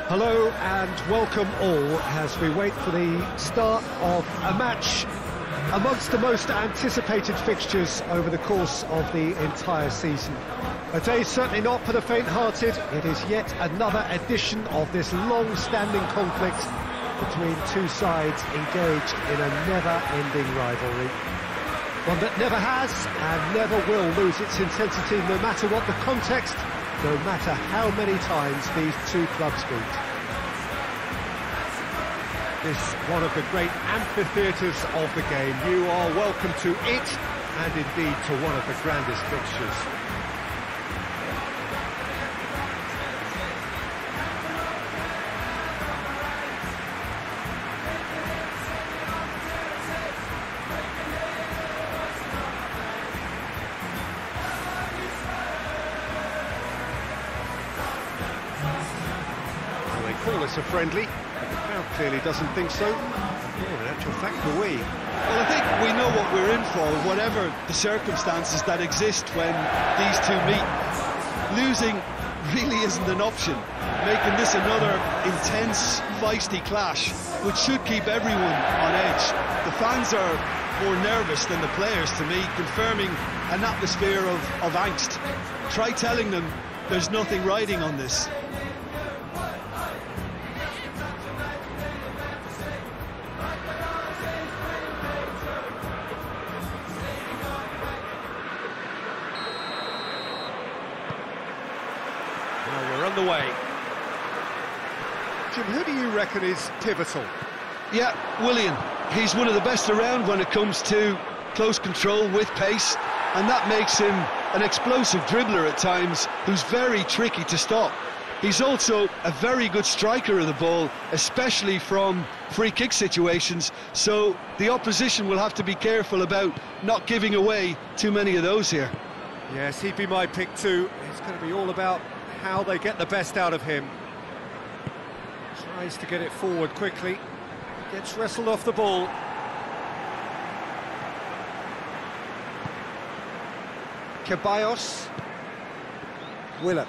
Hello and welcome all as we wait for the start of a match amongst the most anticipated fixtures over the course of the entire season. A day certainly not for the faint-hearted. It is yet another edition of this long-standing conflict between two sides engaged in a never-ending rivalry. One that never has and never will lose its intensity no matter what the context, no matter how many times these two clubs meet. This one of the great amphitheatres of the game. You are welcome to it, and indeed to one of the grandest fixtures. Well, they call this a friendly. Clearly doesn't think so. In actual fact, do we? Well, I think we know what we're in for, whatever the circumstances that exist when these two meet. Losing really isn't an option, making this another intense, feisty clash, which should keep everyone on edge. The fans are more nervous than the players, to me, confirming an atmosphere of angst. Try telling them there's nothing riding on this. The way. Jim, who do you reckon is pivotal? Yeah, Willian. He's one of the best around when it comes to close control with pace, and that makes him an explosive dribbler at times who's very tricky to stop. He's also a very good striker of the ball, especially from free kick situations, so the opposition will have to be careful about not giving away too many of those here. Yes, he'd be my pick too. It's going to be all about how they get the best out of him. Tries to get it forward quickly. Gets wrestled off the ball. Ceballos. Willock.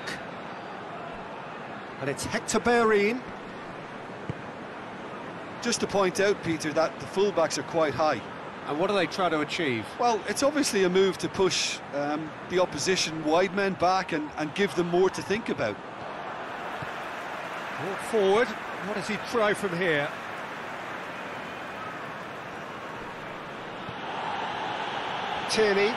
And it's Hector Bellerin. Just to point out, Peter, that the fullbacks are quite high. And what do they try to achieve? Well, it's obviously a move to push the opposition wide men back and give them more to think about. Brought forward. What does he try from here? Tierney.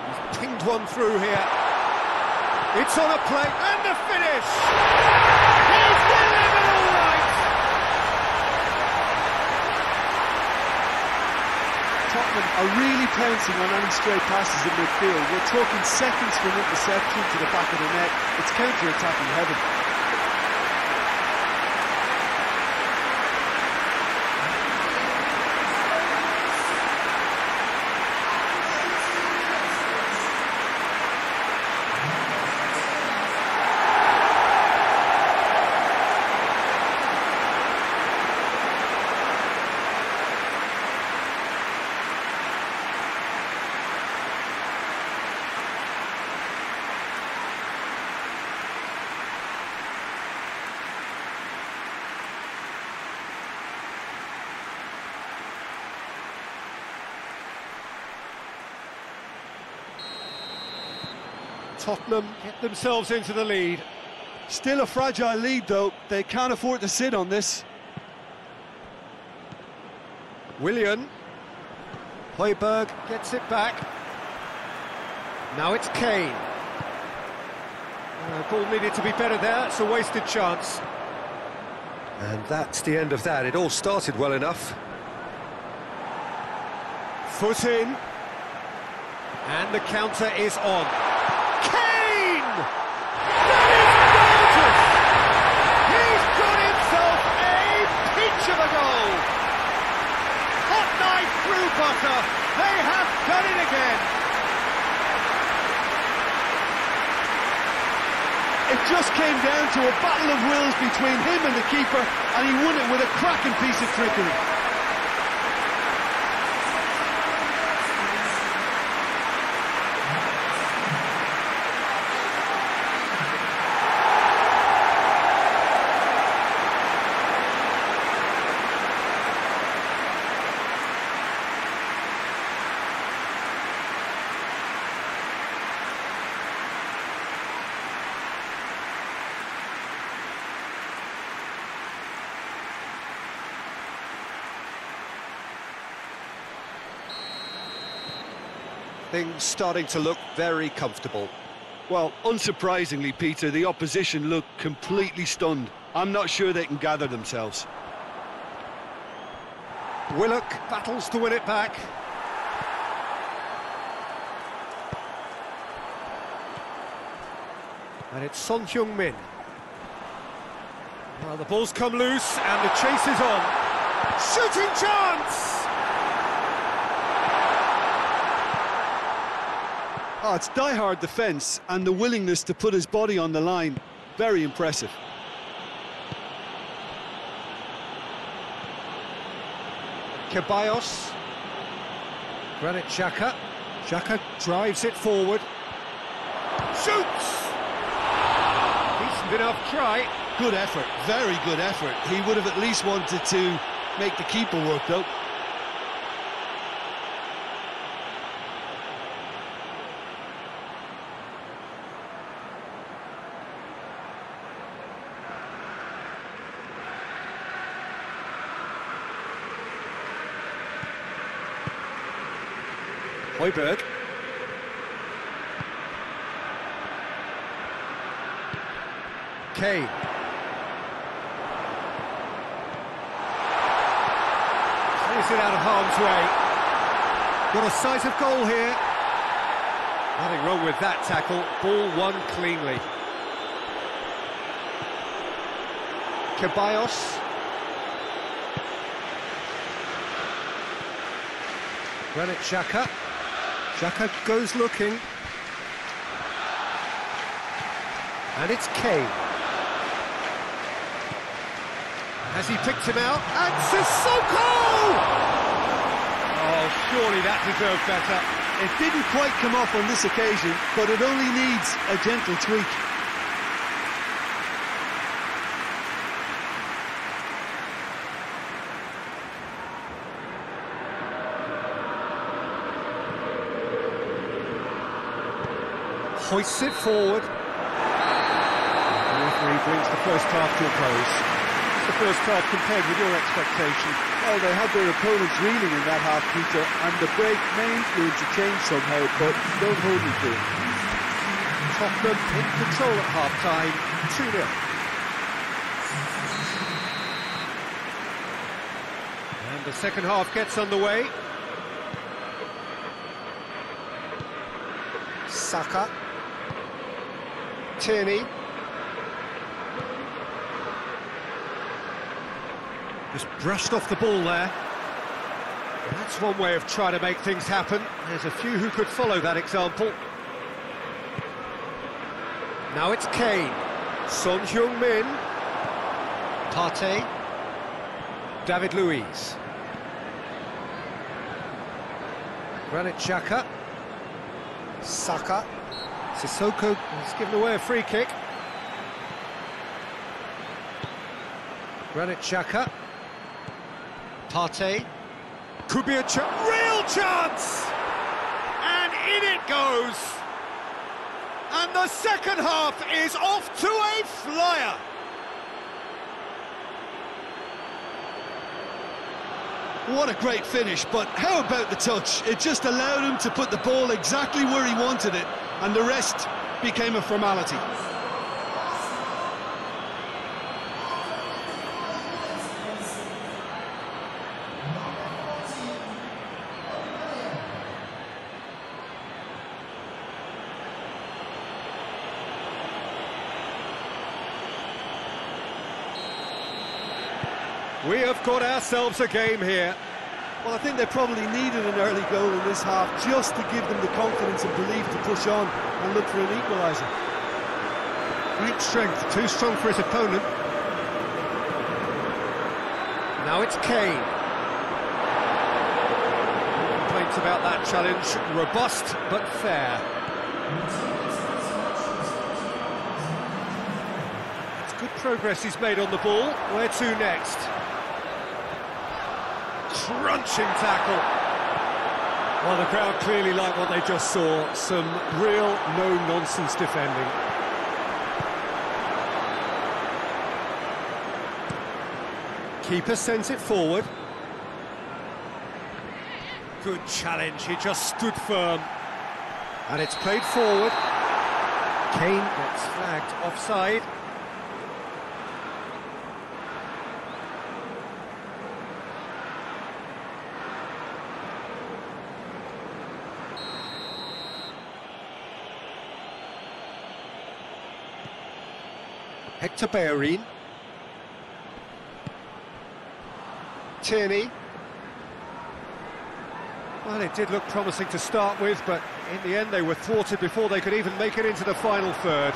He's pinged one through here. It's on a plate, and the finish! He's delivered all right! Tottenham are really pouncing on any stray passes in midfield. We're talking seconds from interception to the back of the net. It's counter-attacking heaven. Tottenham get themselves into the lead. Still a fragile lead, though. They can't afford to sit on this. Willian. Højbjerg gets it back. Now it's Kane. Ball needed to be better there. It's a wasted chance. And that's the end of that. It all started well enough. Foot in. And the counter is on. Kane! That is gorgeous! He's got himself a peach of a goal! Hot knife through butter. They have done it again. It just came down to a battle of wills between him and the keeper, and he won it with a cracking piece of trickery. Things starting to look very comfortable. Well, unsurprisingly, Peter, the opposition look completely stunned. I'm not sure they can gather themselves. Willock battles to win it back. And it's Son Heung-min. Well, the ball's come loose and the chase is on. Shooting chance! Oh, it's die-hard defence and the willingness to put his body on the line. Very impressive. Ceballos. Granit Xhaka. Xhaka drives it forward. Shoots! Decent enough try. Good effort, very good effort. He would have at least wanted to make the keeper work, though. Højbjerg. Kane. Plays it out of harm's way. Got a sight of goal here. Nothing wrong with that tackle. Ball won cleanly. Ceballos. Granit Xhaka. Xhaka goes looking. And it's Kane. Has he picked him out? And Sissoko! Oh, surely that deserved better. It didn't quite come off on this occasion, but it only needs a gentle tweak. Hoists it forward. The referee brings the first half to a close. What's the first half compared with your expectation? Well, they had their opponents reeling in that half, Peter, and the break may influence a change somehow, but don't hold me to it. Tottenham in control at half-time, 2-0. And the second half gets underway. Saka. Tierney. Just brushed off the ball there. That's one way of trying to make things happen. There's a few who could follow that example. Now it's Kane. Son Heung-min. Partey. David Luiz. Granit Xhaka. Saka. Sissoko has given away a free kick. Granit Xhaka. Partey. Could be a real chance! And in it goes! And the second half is off to a flyer! What a great finish, but how about the touch? It just allowed him to put the ball exactly where he wanted it, and the rest became a formality. We have got ourselves a game here. Well, I think they probably needed an early goal in this half just to give them the confidence and belief to push on and look for an equaliser. Great strength, too strong for his opponent. Now it's Kane. Complaints about that challenge, robust but fair. It's good progress he's made on the ball. Where to next? Crunching tackle. Well, the crowd clearly like what they just saw. Some real no-nonsense defending. Keeper sends it forward. Good challenge, he just stood firm. And it's played forward. Kane gets flagged offside. Hector Bellerin. Tierney. Well, it did look promising to start with, but in the end they were thwarted before they could even make it into the final third.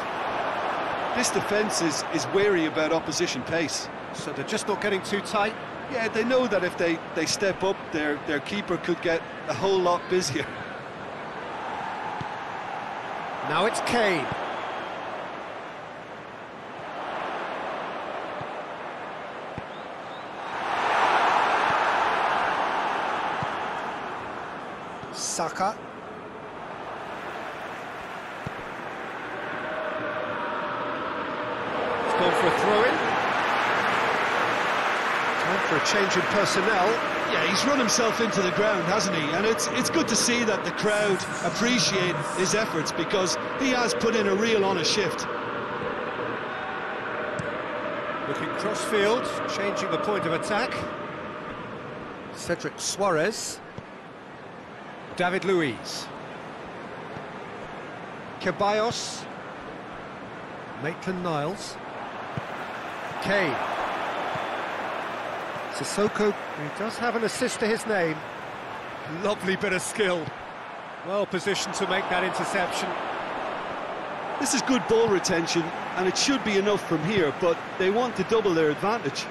This defence is wary about opposition pace. So they're just not getting too tight? Yeah, they know that if they step up, their keeper could get a whole lot busier. Now it's Kane. Saka. It's gone for a throw-in. Time for a change in personnel. Yeah, he's run himself into the ground, hasn't he? And it's good to see that the crowd appreciate his efforts, because he has put in a real honest shift. Looking cross-field, changing the point of attack. Cedric Suarez. David Luiz. Ceballos. Maitland-Niles. Kane. Sissoko, he does have an assist to his name. Lovely bit of skill. Well positioned to make that interception. This is good ball retention, and it should be enough from here, but they want to double their advantage.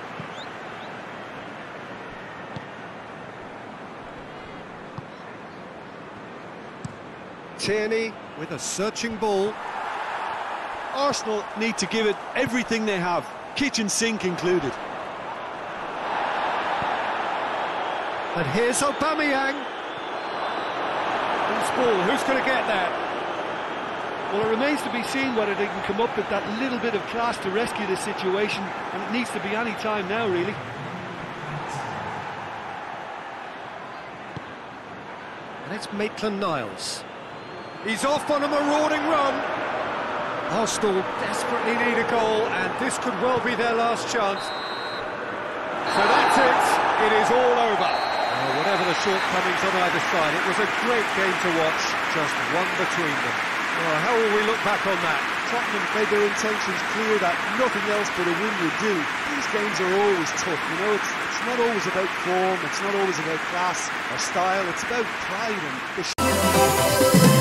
Tierney with a searching ball. Arsenal need to give it everything they have, kitchen sink included. And here's Aubameyang. Loose ball, who's going to get that? Well, it remains to be seen whether they can come up with that little bit of class to rescue this situation, and it needs to be any time now, really. And it's Maitland-Niles. He's off on a marauding run. Arsenal desperately need a goal, and this could well be their last chance. So that's it. It is all over. Whatever the shortcomings on either side, it was a great game to watch, just one between them. Well, how will we look back on that? Tottenham made their intentions clear that nothing else but a win would do. These games are always tough, you know, it's not always about form, it's not always about class or style, it's about pride and the